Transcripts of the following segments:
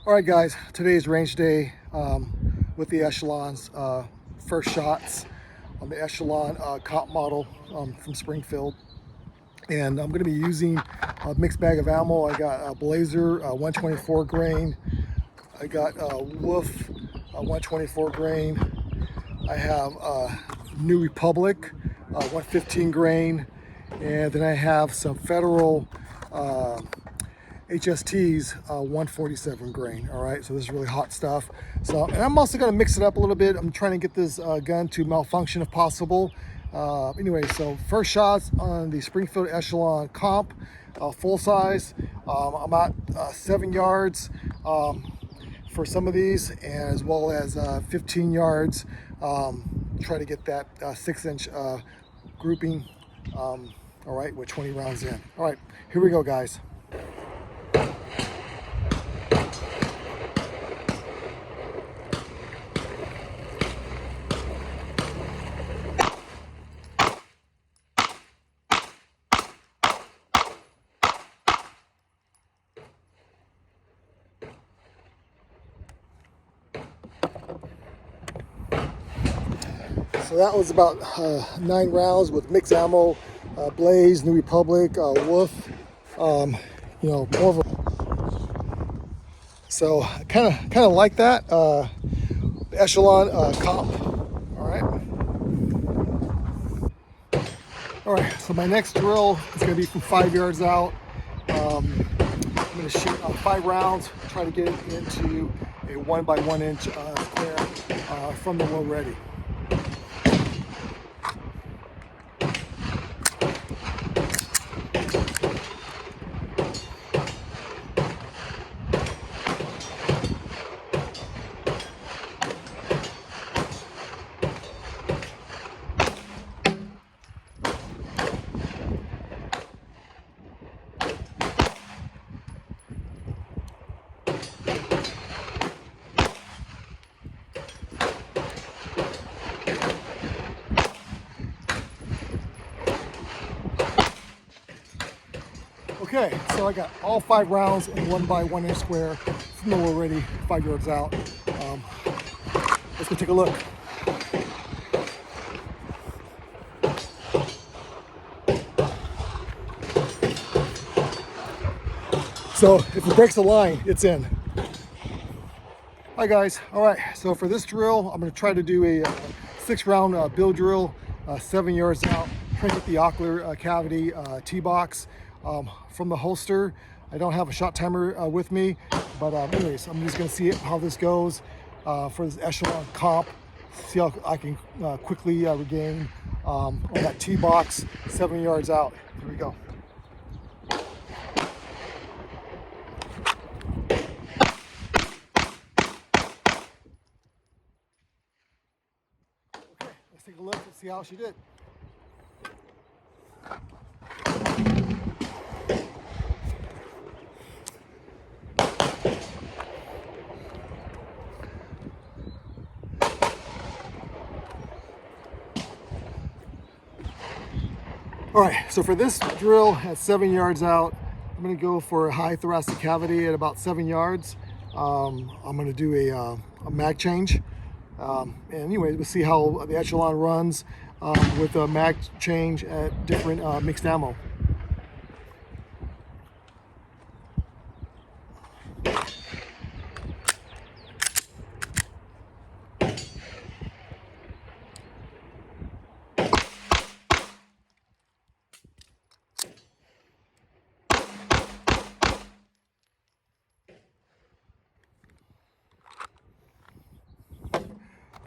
All right, guys, today is range day with the Echelon's first shots on the Echelon Comp model from Springfield. And I'm going to be using a mixed bag of ammo. I got a Blazer 124 grain. I got Wolf 124 grain. I have New Republic 115 grain. And then I have some Federal HST's 147 grain. All right, so this is really hot stuff. So, and I'm also going to mix it up a little bit. I'm trying to get this gun to malfunction if possible. Anyway, so first shots on the Springfield Echelon Comp, full size. I'm at 7 yards for some of these, and as well as 15 yards. Try to get that 6-inch grouping. All right, with 20 rounds in. All right, here we go, guys. So that was about 9 rounds with mixed ammo, Blaze, New Republic, Wolf, you know, more of a... So kind of like that, the Echelon Comp. All right, so my next drill is going to be from 5 yards out. I'm going to shoot 5 rounds, try to get it into a 1 by 1 inch square from the low ready. Okay, so I got all 5 rounds in 1 by 1 inch square from the low ready, 5 yards out. Let's go take a look. So if it breaks the line, it's in. Hi guys, all right, so for this drill, I'm gonna try to do a 6-round bill drill, 7 yards out, try to get the ocular cavity T-box from the holster. I don't have a shot timer with me, but anyways, I'm just gonna see how this goes for this Echelon Comp, see how I can quickly regain on that T-box 7 yards out. Here we go. Let's take a look and see how she did. All right, so for this drill at 7 yards out, I'm gonna go for a high thoracic cavity at about 7 yards. I'm gonna do a mag change. And anyway, we'll see how the Echelon runs with a mag change at different mixed ammo.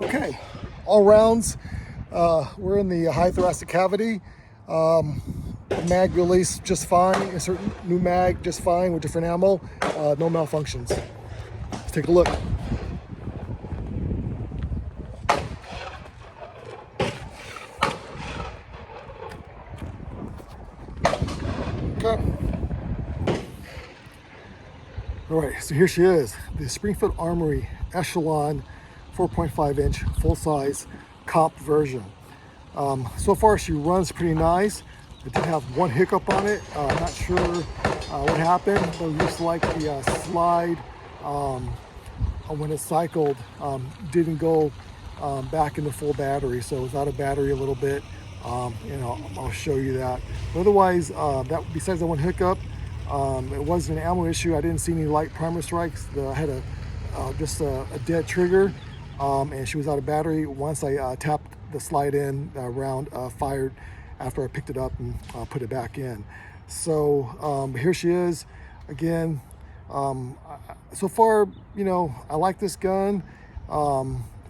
Okay, all rounds we're in the high thoracic cavity. Mag released just fine, insert new mag just fine with different ammo, no malfunctions. Let's take a look. Okay. All right, so here she is, the Springfield Armory Echelon 4.5 inch full size Comp version. So far she runs pretty nice. I did have one hiccup on it. Not sure what happened, but it looks like the slide when it cycled, didn't go back into full battery, so it was out of battery a little bit. I'll show you that. But otherwise, that besides that one hiccup, it wasn't an ammo issue. I didn't see any light primer strikes. I had just a dead trigger, and she was out of battery. Once I tapped the slide in, round fired after I picked it up and put it back in. So here she is again. So far, I like this gun.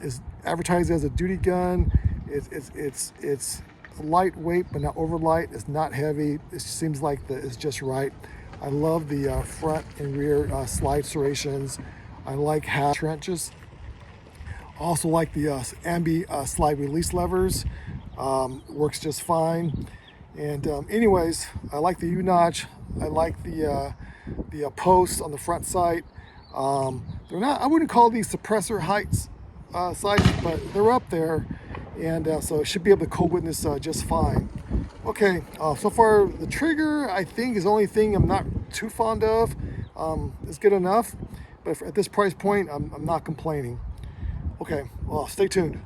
It's advertised as a duty gun. It's lightweight but not over light. It's not heavy. It seems like it's just right. I love the front and rear slide serrations. I like half trenches. Also like the ambi slide release levers. Works just fine. And anyways, I like the U-notch. I like the posts on the front sight. They're not, I wouldn't call these suppressor heights sights, but they're up there, and so it should be able to cope with this just fine. Okay, so far the trigger I think is the only thing I'm not too fond of. It's good enough, but at this price point I'm not complaining. Okay, well, stay tuned.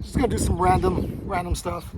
Just gonna do some random stuff.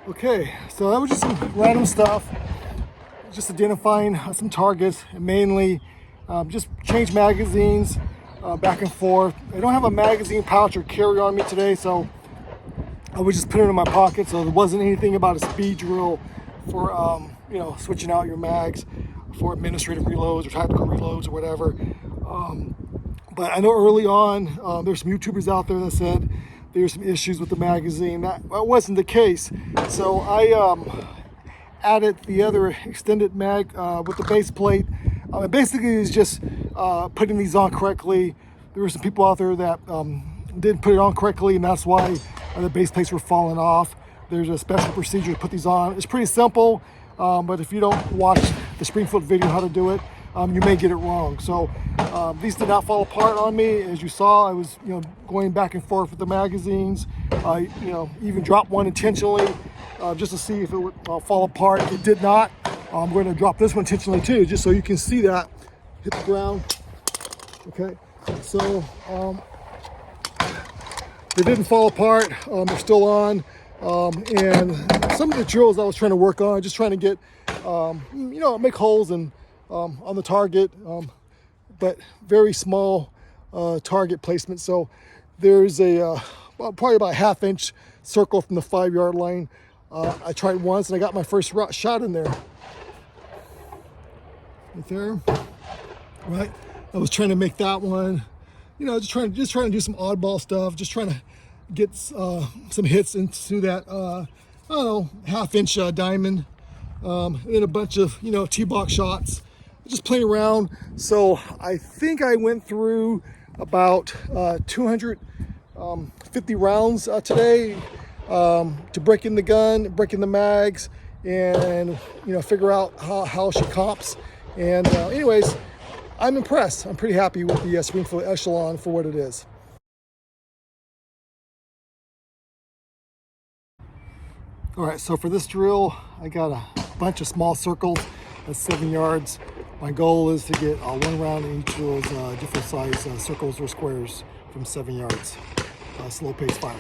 Okay, so that was just some random stuff, just identifying some targets, and mainly just change magazines back and forth. I don't have a magazine pouch or carry on me today, so I was just putting it in my pocket, so there wasn't anything about a speed drill for switching out your mags for administrative reloads or tactical reloads or whatever. But I know early on there's some YouTubers out there that said there's some issues with the magazine. That wasn't the case. So I added the other extended mag with the base plate. Basically it's just putting these on correctly. There were some people out there that didn't put it on correctly, and that's why the base plates were falling off. There's a special procedure to put these on. It's pretty simple, but if you don't watch the Springfield video how to do it, you may get it wrong. So these did not fall apart on me. As you saw, I was going back and forth with the magazines. I even dropped one intentionally just to see if it would fall apart. It did not. I'm going to drop this one intentionally too, just so you can see that hit the ground. Okay, so they didn't fall apart. They're still on. And some of the drills I was trying to work on, just trying to get make holes and on the target, but very small target placement. So there's a probably about a ½ inch circle from the 5-yard line. I tried once and I got my first shot in there. Right there, right? I was trying to make that one, just trying to do some oddball stuff, just trying to get some hits into that, I don't know, half-inch diamond, and then a bunch of, T-box shots, just playing around. So I think I went through about 250 rounds today, to break in the gun, break in the mags, and figure out how she comps. And anyways, I'm impressed. I'm pretty happy with the Springfield Echelon for what it is. All right, so for this drill, I got a bunch of small circles. That's 7 yards. My goal is to get one round in each of those different size circles or squares from 7 yards. Slow pace fire.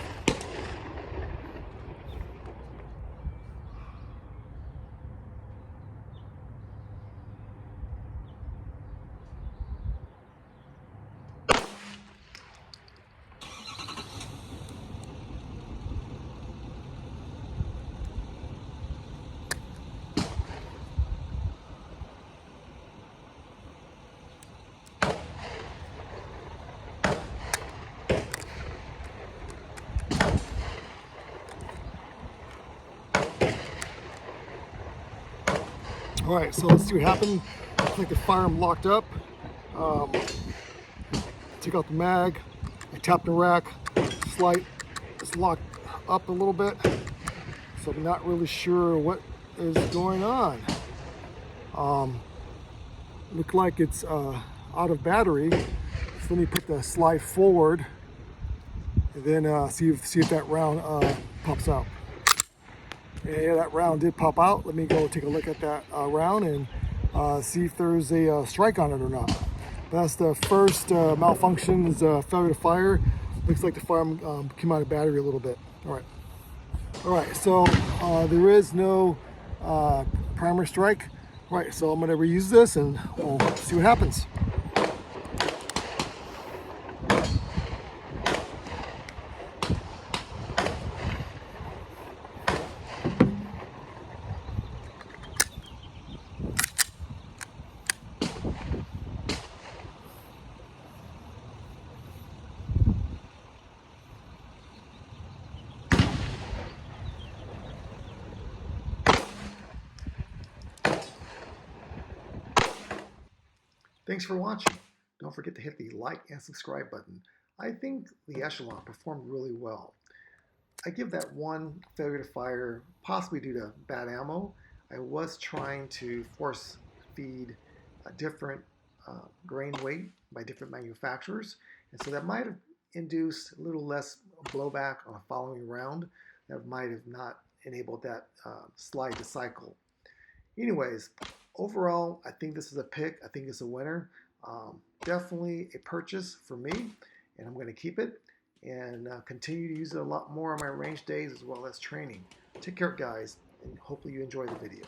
All right, so let's see what happened. I think the firearm locked up. Take out the mag. I tapped the rack. Slide. It's locked up a little bit, so I'm not really sure what is going on. Look like it's out of battery. So let me put the slide forward, and then see if that round pops out. Yeah, that round did pop out. Let me go take a look at that round and see if there's a strike on it or not. That's the first malfunction, is failure to fire. Looks like the firearm came out of battery a little bit. All right. So there is no primer strike. All right, so I'm gonna reuse this and we'll see what happens. Thanks for watching. Don't forget to hit the like and subscribe button. I think the Echelon performed really well. I give that one failure to fire, possibly due to bad ammo. I was trying to force feed a different grain weight by different manufacturers, and so that might have induced a little less blowback on a following round. That might have not enabled that slide to cycle. Anyways, overall, I think this is a pick. I think it's a winner. Definitely a purchase for me, and I'm going to keep it and continue to use it a lot more on my range days as well as training. Take care, guys, and hopefully you enjoy the video.